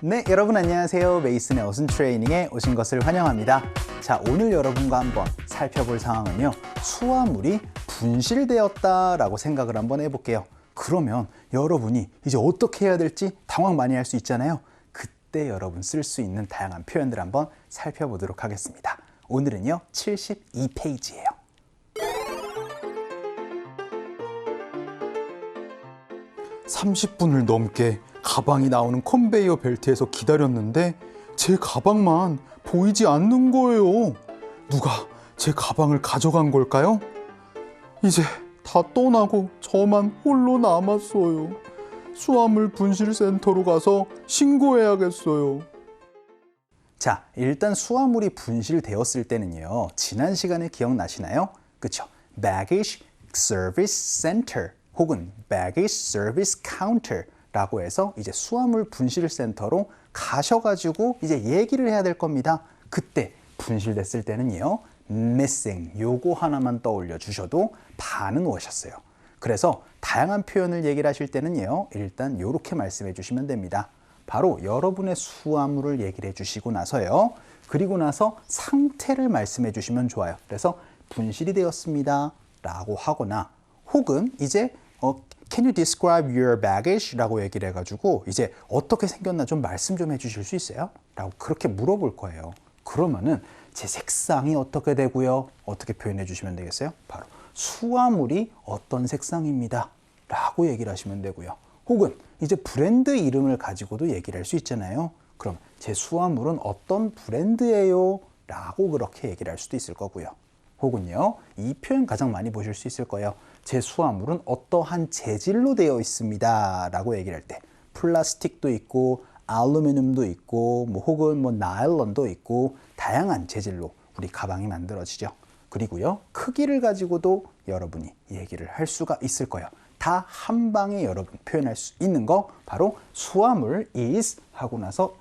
네, 여러분 안녕하세요. 메이슨의 어순 트레이닝에 오신 것을 환영합니다. 자, 오늘 여러분과 한번 살펴볼 상황은요. 수화물이 분실되었다라고 생각을 한번 해볼게요. 그러면 여러분이 이제 어떻게 해야 될지 당황 많이 할 수 있잖아요. 그때 여러분 쓸 수 있는 다양한 표현들 한번 살펴보도록 하겠습니다. 오늘은요, 72페이지예요. (30분을) 넘게 가방이 나오는 컨베이어 벨트에서 기다렸는데 제 가방만 보이지 않는 거예요. 누가 제 가방을 가져간 걸까요? 이제 다 떠나고 저만 홀로 남았어요. 수화물 분실센터로 가서 신고해야겠어요. 자, 일단 수화물이 분실되었을 때는요, 지난 시간에 기억나시나요? 그쵸? Baggage Service Center 혹은 Baggage Service Counter 라고 해서 이제 수화물 분실센터로 가셔가지고 이제 얘기를 해야 될 겁니다. 그때 분실됐을 때는요, missing 요거 하나만 떠올려 주셔도 반은 오셨어요. 그래서 다양한 표현을 얘기를 하실 때는요, 일단 이렇게 말씀해 주시면 됩니다. 바로 여러분의 수화물을 얘기를 해 주시고 나서요, 그리고 나서 상태를 말씀해 주시면 좋아요. 그래서 분실이 되었습니다 라고 하거나, 혹은 이제 Can you describe your baggage? 라고 얘기를 해가지고 이제 어떻게 생겼나 좀 말씀 좀 해주실 수 있어요? 라고 그렇게 물어볼 거예요. 그러면은 제 색상이 어떻게 되고요? 어떻게 표현해 주시면 되겠어요? 바로 수화물이 어떤 색상입니다 라고 얘기를 하시면 되고요. 혹은 이제 브랜드 이름을 가지고도 얘기를 할 수 있잖아요. 그럼 제 수화물은 어떤 브랜드예요? 라고 그렇게 얘기를 할 수도 있을 거고요. 혹은요, 이 표현 가장 많이 보실 수 있을 거예요. 제 수화물은 어떠한 재질로 되어 있습니다 라고 얘기를 할 때 플라스틱도 있고 알루미늄도 있고 혹은 나일론도 있고 다양한 재질로 우리 가방이 만들어지죠. 그리고요, 크기를 가지고도 여러분이 얘기를 할 수가 있을 거예요. 다 한 방에 여러분 표현할 수 있는 거 바로 수화물 is 하고 나서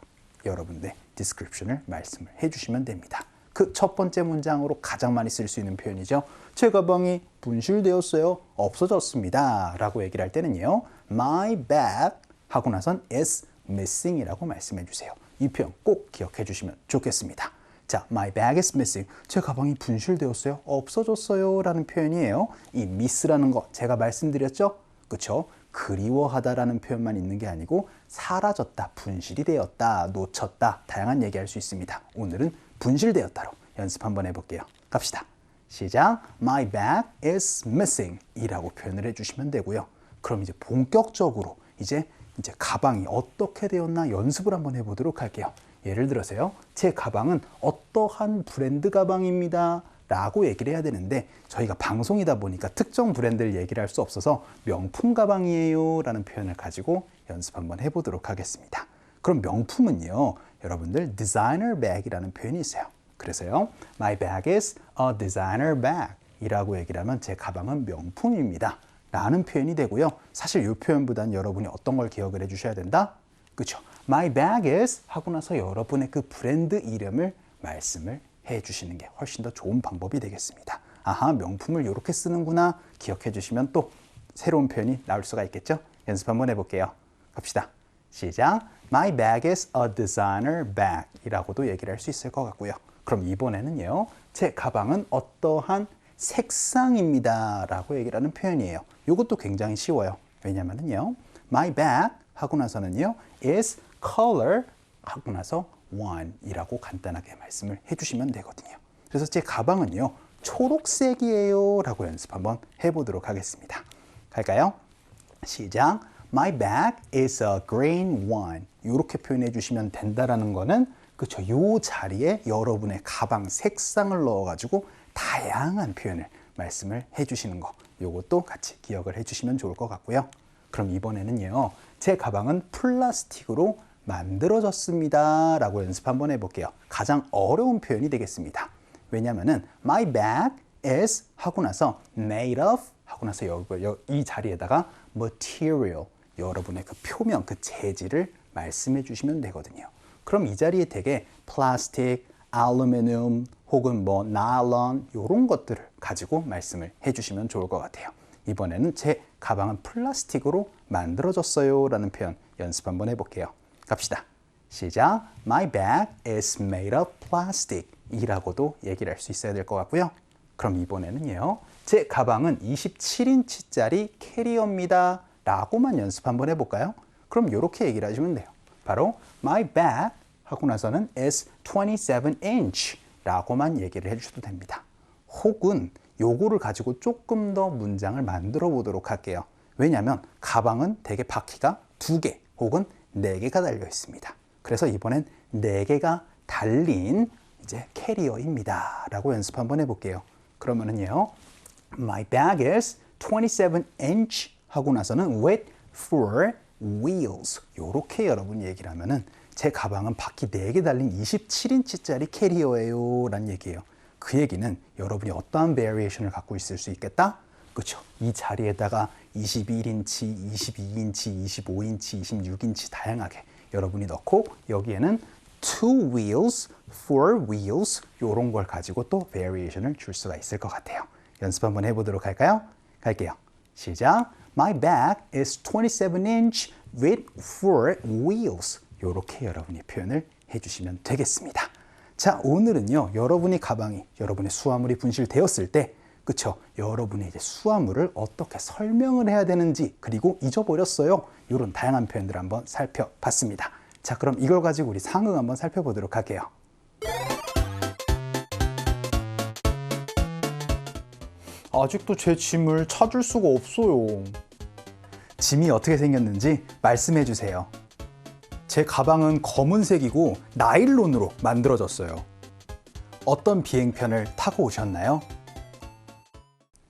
여러분의 description을 말씀을 해주시면 됩니다. 그 첫 번째 문장으로 가장 많이 쓸 수 있는 표현이죠. 제 가방이 분실되었어요. 없어졌습니다. 라고 얘기를 할 때는요, My bag 하고 나선 is missing 이라고 말씀해 주세요. 이 표현 꼭 기억해 주시면 좋겠습니다. 자, My bag is missing. 제 가방이 분실되었어요. 없어졌어요. 라는 표현이에요. 이 miss라는 거 제가 말씀드렸죠? 그쵸? 그리워하다라는 표현만 있는 게 아니고 사라졌다, 분실이 되었다, 놓쳤다, 다양한 얘기할 수 있습니다. 오늘은 분실되었다로 연습 한번 해볼게요. 갑시다. 시작. My bag is missing 이라고 표현을 해주시면 되고요. 그럼 이제 본격적으로 이제 가방이 어떻게 되었나 연습을 한번 해보도록 할게요. 예를 들어서요, 제 가방은 어떠한 브랜드 가방입니다 라고 얘기를 해야 되는데 저희가 방송이다 보니까 특정 브랜드를 얘기를 할 수 없어서 명품 가방이에요 라는 표현을 가지고 연습 한번 해보도록 하겠습니다. 그럼 명품은요, 여러분들 designer bag이라는 표현이 있어요. 그래서요, my bag is a designer bag 이라고 얘기를 하면 제 가방은 명품입니다 라는 표현이 되고요. 사실 이 표현보다는 여러분이 어떤 걸 기억을 해주셔야 된다? 그렇죠? my bag is 하고 나서 여러분의 그 브랜드 이름을 말씀을 해주시는 게 훨씬 더 좋은 방법이 되겠습니다. 아하, 명품을 이렇게 쓰는구나 기억해 주시면 또 새로운 표현이 나올 수가 있겠죠? 연습 한번 해볼게요. 갑시다. 시작. My bag is a designer bag 이라고도 얘기를 할 수 있을 것 같고요. 그럼 이번에는요, 제 가방은 어떠한 색상입니다 라고 얘기를 하는 표현이에요. 이것도 굉장히 쉬워요. 왜냐면은요, my bag 하고 나서는요, is color 하고 나서 one 이라고 간단하게 말씀을 해주시면 되거든요. 그래서 제 가방은요, 초록색이에요 라고 연습 한번 해보도록 하겠습니다. 갈까요? 시작. My bag is a green one. 이렇게 표현해 주시면 된다라는 거는 그렇죠. 요 자리에 여러분의 가방 색상을 넣어가지고 다양한 표현을 말씀을 해주시는 거. 요것도 같이 기억을 해주시면 좋을 것 같고요. 그럼 이번에는요, 제 가방은 플라스틱으로 만들어졌습니다 라고 연습 한번 해볼게요. 가장 어려운 표현이 되겠습니다. 왜냐면은 my bag is 하고 나서 made of 하고 나서 이 자리에다가 material 여러분의 그 표면, 그 재질을 말씀해 주시면 되거든요. 그럼 이 자리에 되게 플라스틱, 알루미늄 혹은 나일론 이런 것들을 가지고 말씀을 해주시면 좋을 것 같아요. 이번에는 제 가방은 플라스틱으로 만들어졌어요 라는 표현 연습 한번 해볼게요. 갑시다. 시작. My bag is made of plastic. 이라고도 얘기를 할 수 있어야 될 것 같고요. 그럼 이번에는요. 제 가방은 27인치짜리 캐리어입니다. 라고만 연습 한번 해볼까요? 그럼 이렇게 얘기를 하시면 돼요. 바로 My bag 하고 나서는 is 27inch 라고만 얘기를 해주셔도 됩니다. 혹은 요거를 가지고 조금 더 문장을 만들어 보도록 할게요. 왜냐하면 가방은 대개 바퀴가 2개 혹은 4개가 달려 있습니다. 그래서 이번엔 4개가 달린 이제 캐리어입니다. 라고 연습 한번 해볼게요. 그러면은요. My bag is 27inch 하고 나서는 with 4 wheels. 요렇게 여러분 얘기를 하면은 제 가방은 바퀴 4개 달린 27인치짜리 캐리어예요. 라는 얘기예요. 그 얘기는 여러분이 어떠한 베리에이션을 갖고 있을 수 있겠다? 그렇죠. 이 자리에다가 21인치, 22인치, 25인치, 26인치 다양하게 여러분이 넣고 여기에는 2 wheels, 4 wheels 이런 걸 가지고 또 variation을 줄 수가 있을 것 같아요. 연습 한번 해보도록 할까요? 갈게요. 시작. My bag is 27inch with 4 wheels. 이렇게 여러분이 표현을 해주시면 되겠습니다. 자, 오늘은요. 여러분이 가방이 여러분의 수화물이 분실되었을 때 그쵸? 여러분이 이제 수화물을 어떻게 설명을 해야 되는지 그리고 잊어버렸어요. 이런 다양한 표현들을 한번 살펴봤습니다. 자, 그럼 이걸 가지고 우리 상응 한번 살펴보도록 할게요. 아직도 제 짐을 찾을 수가 없어요. 짐이 어떻게 생겼는지 말씀해 주세요. 제 가방은 검은색이고 나일론으로 만들어졌어요. 어떤 비행편을 타고 오셨나요?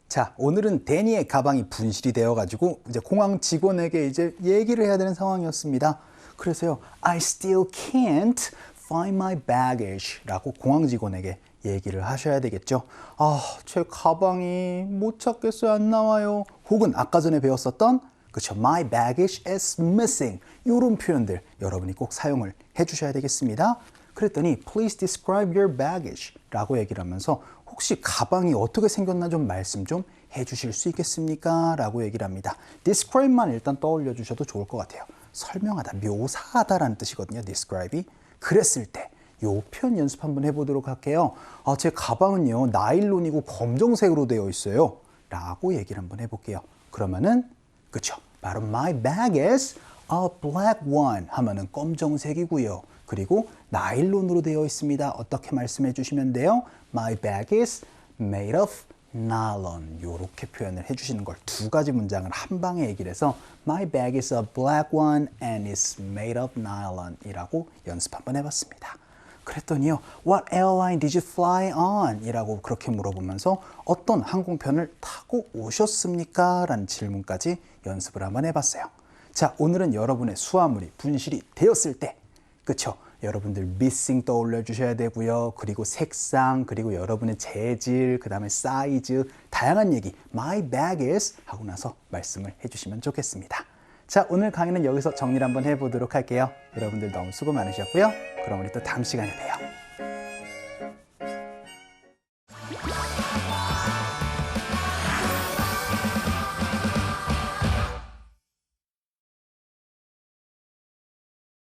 자, 오늘은 데니의 가방이 분실이 되어가지고 이제 공항 직원에게 이제 얘기를 해야 되는 상황이었습니다. 그래서요, I still can't find my baggage 라고 공항 직원에게 얘기를 하셔야 되겠죠. 아, 제 가방이 못 찾겠어요. 안 나와요. 혹은 아까 전에 배웠었던 그쵸, my baggage is missing 이런 표현들 여러분이 꼭 사용을 해주셔야 되겠습니다. 그랬더니 please describe your baggage 라고 얘기를 하면서 혹시 가방이 어떻게 생겼나 좀 말씀 좀 해주실 수 있겠습니까? 라고 얘기를 합니다. describe만 일단 떠올려 주셔도 좋을 것 같아요. 설명하다, 묘사하다라는 뜻이거든요. describe이. 그랬을 때 요 표현 연습 한번 해보도록 할게요. 아, 제 가방은요 나일론이고 검정색으로 되어 있어요. 라고 얘기를 한번 해볼게요. 그러면은 그쵸, 바로 my bag is a black one 하면은 검정색이고요. 그리고 나일론으로 되어 있습니다. 어떻게 말씀해 주시면 돼요? My bag is made of nylon. 이렇게 표현을 해주시는 걸 두 가지 문장을 한 방에 얘기를 해서 My bag is a black one and it's made of nylon 이라고 연습 한번 해봤습니다. 그랬더니요, What airline did you fly on? 이라고 그렇게 물어보면서 어떤 항공편을 타고 오셨습니까? 라는 질문까지 연습을 한번 해봤어요. 자, 오늘은 여러분의 수화물이 분실이 되었을 때 그쵸? 여러분들 missing 떠올려 주셔야 되고요. 그리고 색상, 그리고 여러분의 재질, 그 다음에 사이즈, 다양한 얘기 My bag is 하고 나서 말씀을 해주시면 좋겠습니다. 자, 오늘 강의는 여기서 정리를 한번 해보도록 할게요. 여러분들 너무 수고 많으셨고요. 그럼 우리 또 다음 시간에 봬요.